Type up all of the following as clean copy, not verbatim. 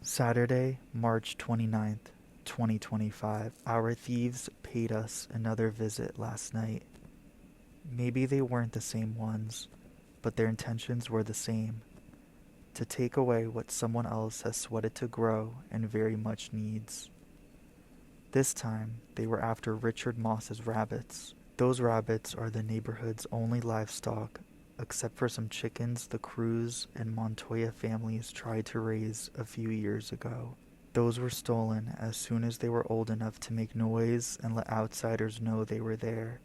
Saturday, March 29th, 2025. Our thieves paid us another visit last night. Maybe they weren't the same ones, but their intentions were the same: to take away what someone else has sweated to grow and very much needs. This time, they were after Richard Moss's rabbits. Those rabbits are the neighborhood's only livestock, except for some chickens the Cruz and Montoya families tried to raise a few years ago. Those were stolen as soon as they were old enough to make noise and let outsiders know they were there.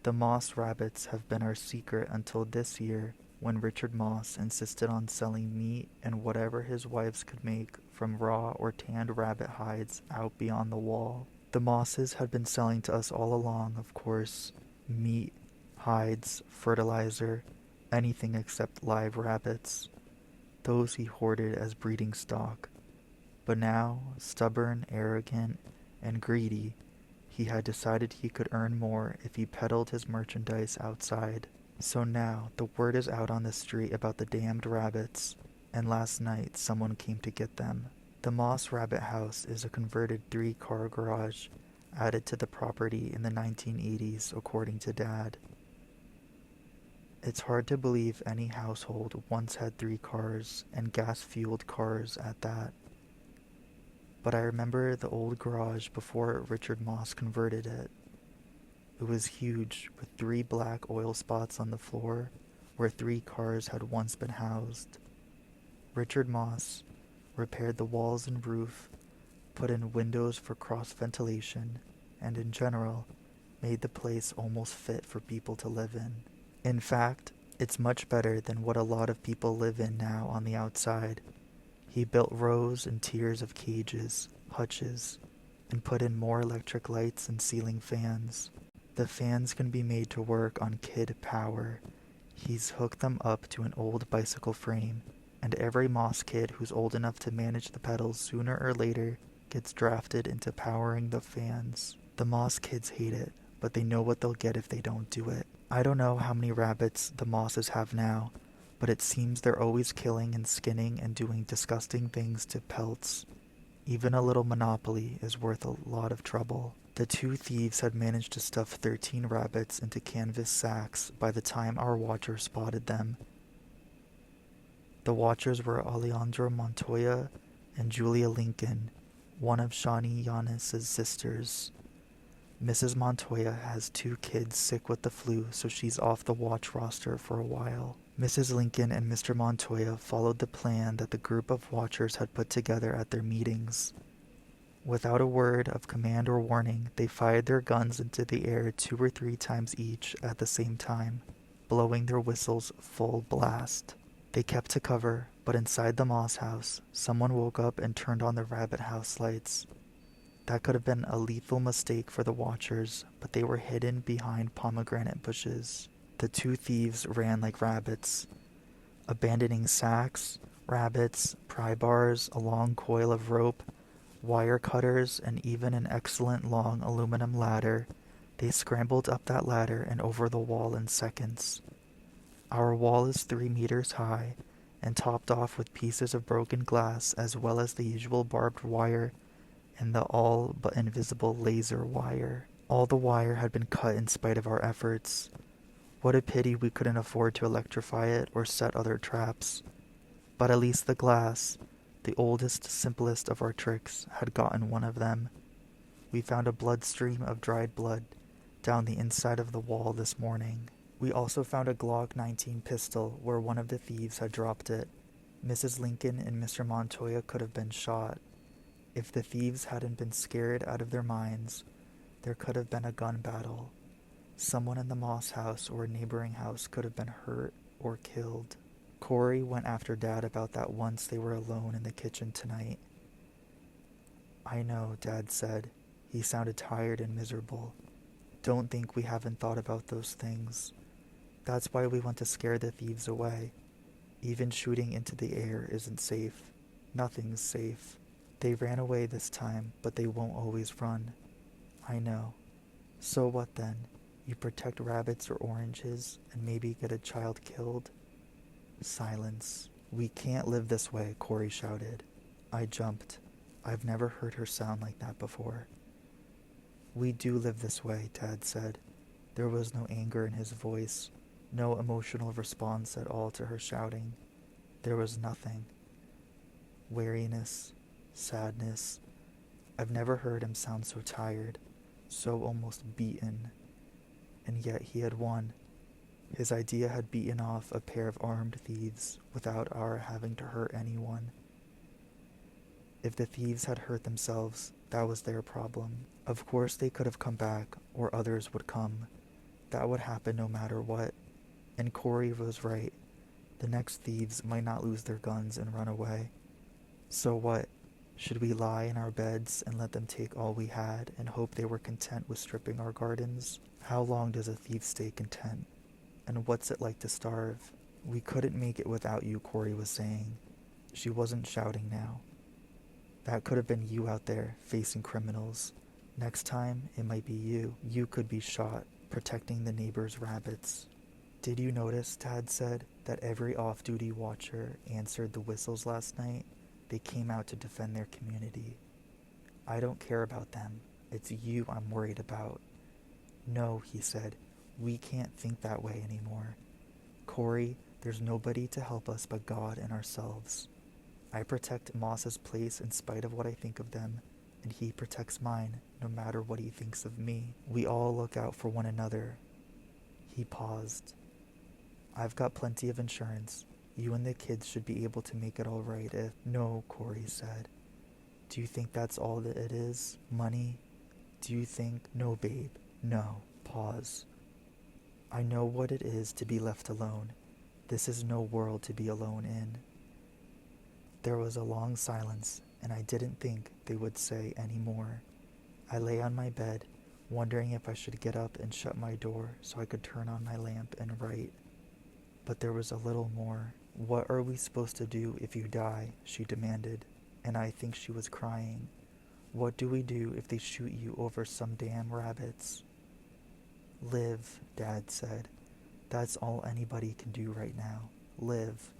The Moss rabbits have been our secret until this year, when Richard Moss insisted on selling meat and whatever his wives could make from raw or tanned rabbit hides out beyond the wall. The Mosses had been selling to us all along, of course: meat, hides, fertilizer, anything except live rabbits. Those he hoarded as breeding stock. But now, stubborn, arrogant, and greedy, he had decided he could earn more if he peddled his merchandise outside. So now the word is out on the street about the damned rabbits, and last night someone came to get them. The Moss Rabbit House is a converted 3-car garage added to the property in the 1980s, according to Dad. It's hard to believe any household once had 3 cars, and gas-fueled cars at that. But I remember the old garage before Richard Moss converted it. It was huge, with 3 black oil spots on the floor where 3 cars had once been housed. Richard Moss repaired the walls and roof, put in windows for cross-ventilation, and in general, made the place almost fit for people to live in. In fact, it's much better than what a lot of people live in now on the outside. He built rows and tiers of cages, hutches, and put in more electric lights and ceiling fans. The fans can be made to work on kid power. He's hooked them up to an old bicycle frame, and every Moss kid who's old enough to manage the pedals sooner or later gets drafted into powering the fans. The Moss kids hate it, but they know what they'll get if they don't do it. I don't know how many rabbits the Mosses have now, but it seems they're always killing and skinning and doing disgusting things to pelts. Even a little monopoly is worth a lot of trouble. The 2 thieves had managed to stuff 13 rabbits into canvas sacks by the time our watchers spotted them. The watchers were Alejandro Montoya and Julia Lincoln, one of Shawnee Yanis' sisters. Mrs. Montoya has 2 kids sick with the flu, so she's off the watch roster for a while. Mrs. Lincoln and Mr. Montoya followed the plan that the group of watchers had put together at their meetings. Without a word of command or warning, they fired their guns into the air 2 or 3 times each at the same time, blowing their whistles full blast. They kept to cover, but inside the Moss house, someone woke up and turned on the rabbit house lights. That could have been a lethal mistake for the watchers, but they were hidden behind pomegranate bushes. The 2 thieves ran like rabbits, abandoning sacks, rabbits, pry bars, a long coil of rope, wire cutters, and even an excellent long aluminum ladder. They scrambled up that ladder and over the wall in seconds. Our wall is 3 meters high and topped off with pieces of broken glass, as well as the usual barbed wire and the all but invisible laser wire. All the wire had been cut in spite of our efforts. What a pity we couldn't afford to electrify it or set other traps. But at least the glass, the oldest, simplest of our tricks, had gotten one of them. We found a bloodstream of dried blood down the inside of the wall this morning. We also found a Glock 19 pistol where one of the thieves had dropped it. Mrs. Lincoln and Mr. Montoya could have been shot. If the thieves hadn't been scared out of their minds, there could have been a gun battle. Someone in the Moss house or a neighboring house could have been hurt or killed. Corey went after Dad about that once they were alone in the kitchen tonight. I know, Dad said. He sounded tired and miserable. Don't think we haven't thought about those things. That's why we want to scare the thieves away. Even shooting into the air isn't safe. Nothing's safe. They ran away this time, but they won't always run. I know. So what then? You protect rabbits or oranges and maybe get a child killed? Silence. We can't live this way, Corey shouted. I jumped. I've never heard her sound like that before. We do live this way, Dad said. There was no anger in his voice, no emotional response at all to her shouting. There was nothing. Weariness, sadness. I've never heard him sound so tired, so almost beaten. And yet he had won. His idea had beaten off a pair of armed thieves without our having to hurt anyone. If the thieves had hurt themselves, that was their problem. Of course they could have come back, or others would come. That would happen no matter what. And Corey was right. The next thieves might not lose their guns and run away. So what? Should we lie in our beds and let them take all we had and hope they were content with stripping our gardens? How long does a thief stay content? And what's it like to starve? We couldn't make it without you, Corey was saying. She wasn't shouting now. That could have been you out there, facing criminals. Next time, it might be you. You could be shot, protecting the neighbor's rabbits. Did you notice, Dad said, that every off-duty watcher answered the whistles last night? They came out to defend their community. I don't care about them. It's you I'm worried about. No, he said. We can't think that way anymore. Corey, there's nobody to help us but God and ourselves. I protect Moss's place in spite of what I think of them, and he protects mine no matter what he thinks of me. We all look out for one another. He paused. I've got plenty of insurance. You and the kids should be able to make it all right if... No, Corey said. Do you think that's all that it is? Money? Do you think... No, babe. No. Pause. I know what it is to be left alone. This is no world to be alone in. There was a long silence, and I didn't think they would say any more. I lay on my bed, wondering if I should get up and shut my door so I could turn on my lamp and write. But there was a little more. What are we supposed to do if you die? She demanded, and I think she was crying. What do we do if they shoot you over some damn rabbits? Live, Dad said. That's all anybody can do right now. Live.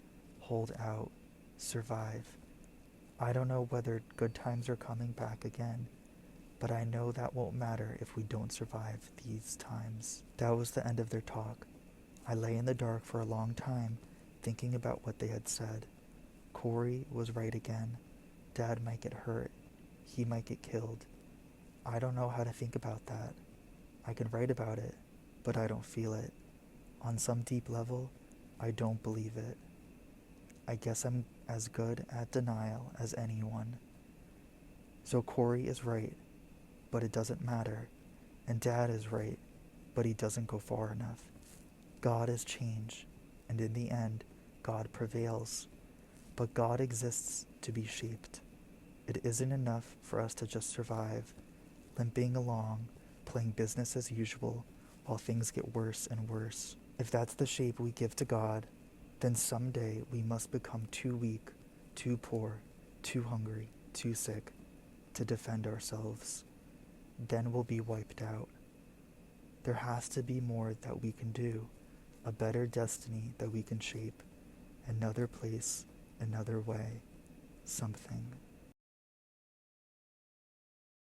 Hold out. Survive. I don't know whether good times are coming back again, but I know that won't matter if we don't survive these times. That was the end of their talk. I lay in the dark for a long time, thinking about what they had said. Corey was right again. Dad might get hurt. He might get killed. I don't know how to think about that. I can write about it, but I don't feel it. On some deep level, I don't believe it. I guess I'm as good at denial as anyone. So Corey is right, but it doesn't matter. And Dad is right, but he doesn't go far enough. God is change, and in the end, God prevails. But God exists to be shaped. It isn't enough for us to just survive, limping along, playing business as usual, while things get worse and worse. If that's the shape we give to God, then someday we must become too weak, too poor, too hungry, too sick to defend ourselves. Then we'll be wiped out. There has to be more that we can do, a better destiny that we can shape, another place, another way, something.